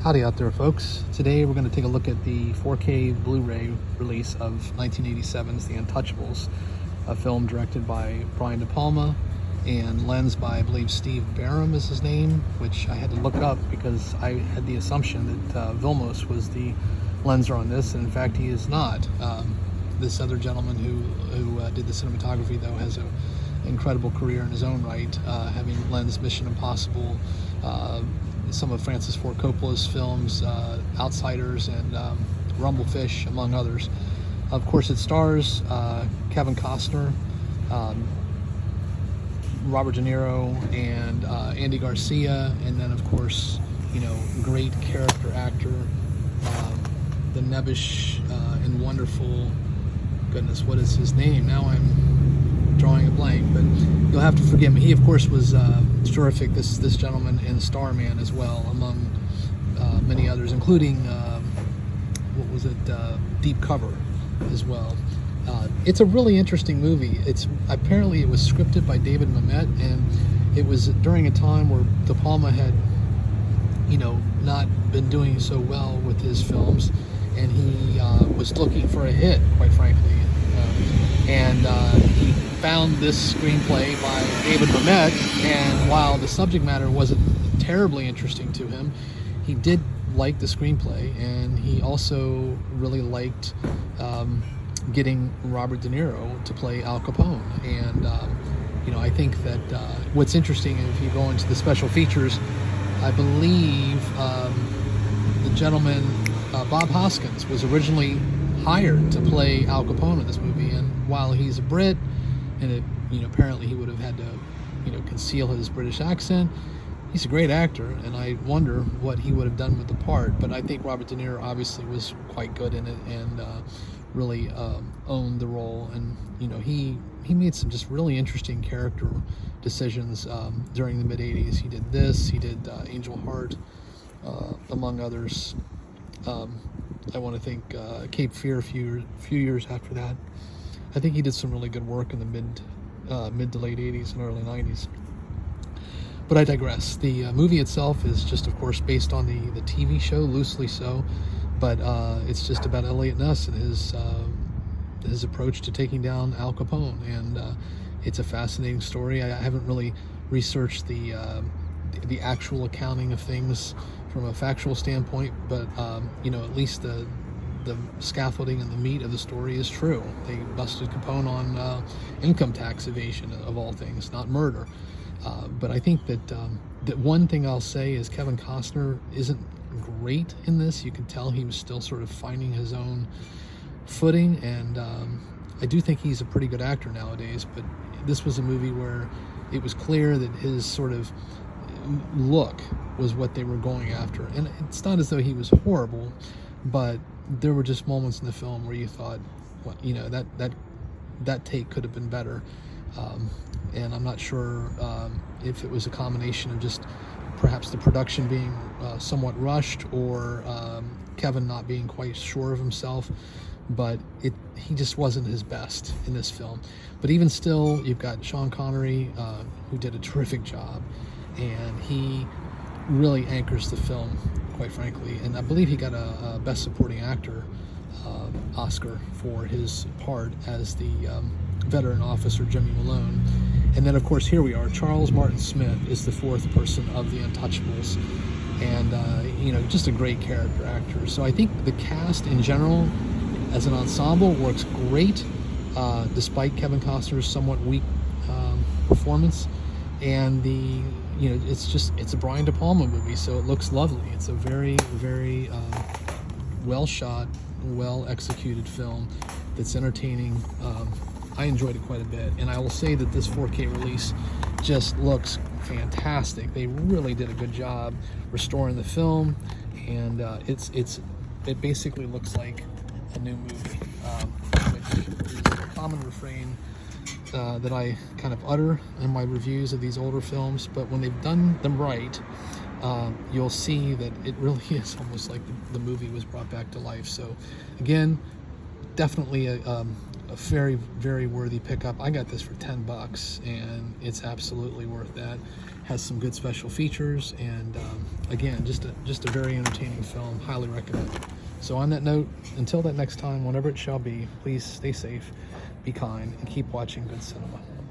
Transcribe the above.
Howdy out there, folks. Today we're going to take a look at the 4K Blu-ray release of 1987's The Untouchables, a film directed by Brian De Palma and lensed by, I believe, Steve Barham is his name, which I had to look up because I had the assumption that Vilmos was the lenser on this, and in fact he is not. This other gentleman who did the cinematography, though, has an incredible career in his own right, having lensed Mission Impossible, some of Francis Ford Coppola's films, Outsiders and Rumblefish, among others. Of course, it stars Kevin Costner, Robert De Niro, and Andy Garcia, and then, of course, great character actor, the nebbish and wonderful, goodness, what is his name? Now I'm drawing a blank, but you'll have to forgive me. He, of course, was terrific, this gentleman, in Starman as well, among many others, including, what was it, Deep Cover as well. It's a really interesting movie. Apparently it was scripted by David Mamet, and it was during a time where De Palma had, not been doing so well with his films, and he was looking for a hit, quite frankly. And he found this screenplay by David Mamet, and while the subject matter wasn't terribly interesting to him, he did like the screenplay, and he also really liked getting Robert De Niro to play Al Capone. And I think that what's interesting, if you go into the special features, I believe the gentleman Bob Hoskins was originally hired to play Al Capone in this movie, and while he's a Brit, and apparently he would have had to conceal his British accent, he's a great actor, and I wonder what he would have done with the part. But I think Robert De Niro obviously was quite good in it, and really owned the role. And he made some just really interesting character decisions during the mid-'80s. He did this, he did Angel Heart, among others. I want to think Cape Fear a few years after that. I think he did some really good work in the mid to late 80s and early 90s. But I digress. The movie itself is just, of course, based on the TV show, loosely so, but it's just about Elliot Ness and his approach to taking down Al Capone, and it's a fascinating story. I haven't really researched the actual accounting of things from a factual standpoint, but at least the scaffolding and the meat of the story is true. They busted Capone on income tax evasion, of all things, not murder. But I think that one thing I'll say is Kevin Costner isn't great in this. You can tell he was still sort of finding his own footing, and I do think he's a pretty good actor nowadays, but this was a movie where it was clear that his sort of look was what they were going after. And it's not as though he was horrible, but there were just moments in the film where you thought, well, that take could have been better. And I'm not sure if it was a combination of just perhaps the production being somewhat rushed, or Kevin not being quite sure of himself, but he just wasn't his best in this film. But even still, you've got Sean Connery, who did a terrific job, and he really anchors the film, quite frankly. And I believe he got a Best Supporting Actor Oscar for his part as the veteran officer Jimmy Malone. And then, of course, here we are. Charles Martin Smith is the fourth person of The Untouchables, and just a great character actor. So I think the cast in general, as an ensemble, works great, despite Kevin Costner's somewhat weak performance. And it's a Brian De Palma movie, so it looks lovely. It's a very, very well shot, well executed film that's entertaining. I enjoyed it quite a bit, and I will say that this 4K release just looks fantastic. They really did a good job restoring the film, and it basically looks like a new movie, which is a common refrain that I kind of utter in my reviews of these older films. But when they've done them right, you'll see that it really is almost like the movie was brought back to life. So again, definitely a very, very worthy pickup. I got this for $10, and it's absolutely worth that. Has some good special features, and again, just a very entertaining film. Highly recommend. So on that note, until that next time, whenever it shall be, please stay safe, be kind, and keep watching good cinema.